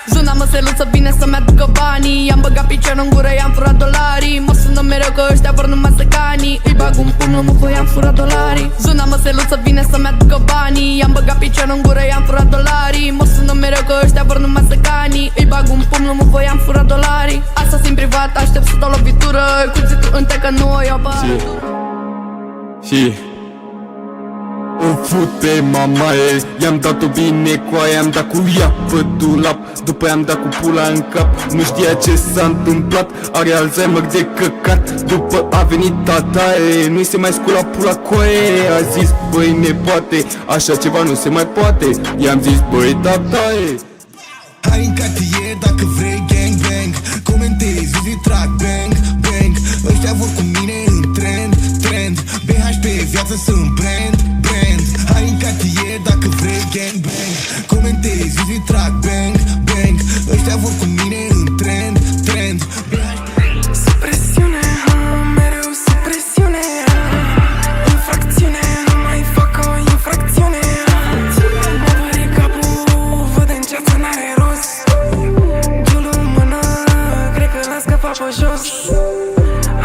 Zuna măseluță vine să-mi aducă banii. I-am băgat piciorul în gură, i-am furat dolarii. Mă sună mereu că ăștia vor numai să canii. Îi bag un pumn, mă voi, i-am furat dolarii. Zuna măseluță vine să-mi aducă banii. I-am băgat piciorul în gură, i-am furat dolarii. Mă sună mereu că ăștia vor numai să canii. Îi bag un pumn, mă voi, i-am furat dolarii. Asta simt privat, aștept să dau lovitură. Cuțitul în tecă, nu o iau băutură. Îmi fute mamaie, i-am dat-o bine cu aia, am dat cu ea pe dulap. După i-am dat cu pula în cap, nu știa ce s-a întâmplat. Are Alzheimer de căcat, după a venit tataie. Nu-i se mai scula pula coaie. A zis, băi nepoate, așa ceva nu se mai poate. I-am zis, băi tataie, hai în cartier dacă vrei gang bang. Comentezi, zi trag bang bang. Ăștia vor cu mine în trend trend. BHP, viață sunt brand brand. Hai în cartier dacă vrei gang bang. Comentezi, zi trag bang bang. Ăștia vor cu mine în trend trend. Sub presiune, mereu sub presiune. Infracțiune, nu mai fac o infracțiune. Mă doare capul, văd în ceață n-are rost. Giulul în mână, cred că l-a scăpat pe jos.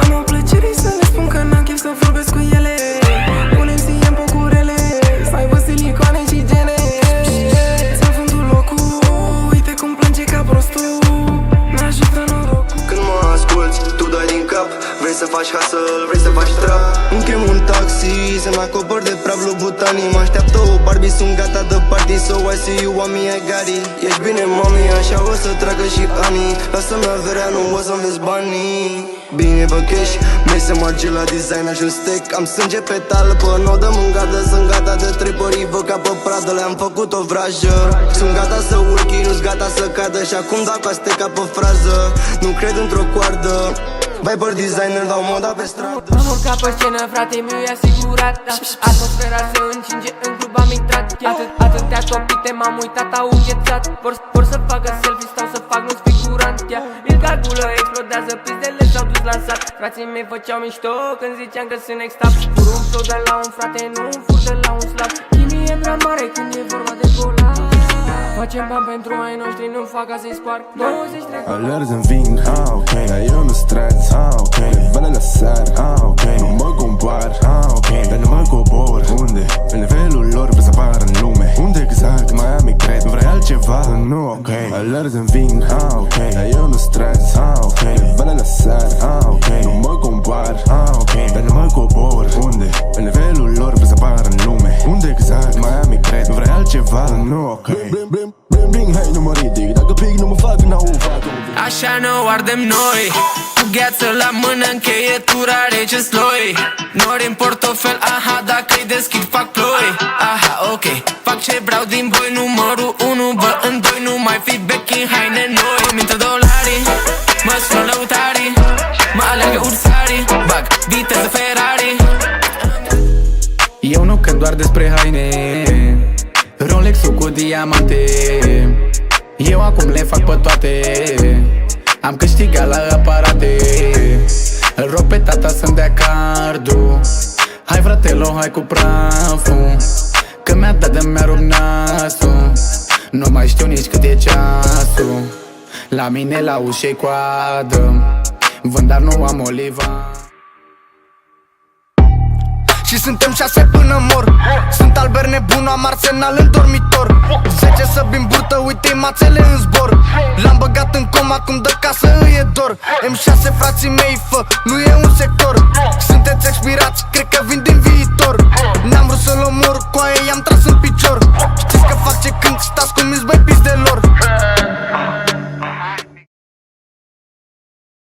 Am o plăcere să le spun că n-am chef să vorbesc cu ele. Punem ție-n pocurele, să aibă silicoane și gene. Ți-am vândut locul, uite cum plânge ca prostul. N-ajută norocul. Când mă asculti, tu dai din cap. Vrei să faci hustle, vrei să faci trap. Îmi chem un taxi, să-mi acopăr de praf lui Butanii. Mă așteaptă o Barbie, sunt gata de party. So I see you want me, I got it. Ești bine, mami, așa o să treacă și anii. Lasă-mi averea, nu o să-mi vezi banii. Bine pe cash, merg să merge la design, ajung stack. Am sânge pe talpă, n-o dăm în gardă. Sunt gata de trepări, vă ca pe pradă. Le-am făcut o vrajă. Sunt gata să urc, nu-s gata să cadă. Și acum dau cu aste ca pe frază. Nu cred într-o coardă. Viper designer, dau moda pe stradă. Am urcat pe scenă, frate, mi-i asigurat, da. Atmosfera se încinge, în club am intrat, atâtea topite, m-am uitat, au înghețat. Vor să facă selfie, stau să fac, nu-s figurant, îl calculă, explodează, pizdele s-au dus la sat. Frații mei făceau mișto când ziceam că sunt next-up. Fur un flow de la un frate, nu un fur de la un slab. Chimie e prea mare când e vorba de cola. Facem bani pentru ai noștri, nu fac ca să-i sparg 20 trecut. Alerg în vin, ok, eu nu stres, ok. Nivelele sar, ok, nu mă compar, ok. Dar nu mă cobor, unde? Pe nivelul lor vreau să apar în lume. Unde exact? Miami, cred, vrei altceva? Nu, ok. Alerg în vin, ok, eu nu stres, ok. Nivelele sar, ok, nu mă compar, ok. Dar nu mă cobor, unde? Pe nivelul lor vreau să apar în lume. Unde exact? Miami, cred, vrei altceva? Nu, ok. Bling, bling, hai, nu mă ridic. Dacă pic, nu mă fac, n-au fac. Așa ne ardem noi, cu gheață la mână, încheietura rece sloi. Nori în portofel, aha, dacă-i deschid fac ploi. Aha, ok, fac ce vreau din voi, numărul 1, bă, în 2, nu mai feedback în haine noi. Mintă dolarii, mă sună lăutarii, mă alergă ursarii, bag viteză Ferrari. Eu nu cânt doar despre haine, Rolex-ul cu diamante. Eu acum le fac pe toate, am câștigat la aparate. Îl rog pe tata să-mi dea cardul. Hai fratelo, hai cu praful, că mi-a dat de mi-a rupt nasul. Nu mai știu nici cât e ceasul. La mine la ușă-i coadă, vând dar nu am oliva. Și suntem 6 până mor. Sunt Albert nebun, am arsenal în dormitor. 10 să bim burtă, uite-i mațele în zbor. L-am băgat în coma, cum dă casă îi e dor. M6 frații mei, fă, nu e un sector. Sunteți expirați, cred că vin din viitor. N-am vrut să-l omor, cu aia i-am tras în picior. Știți că fac ce când, stați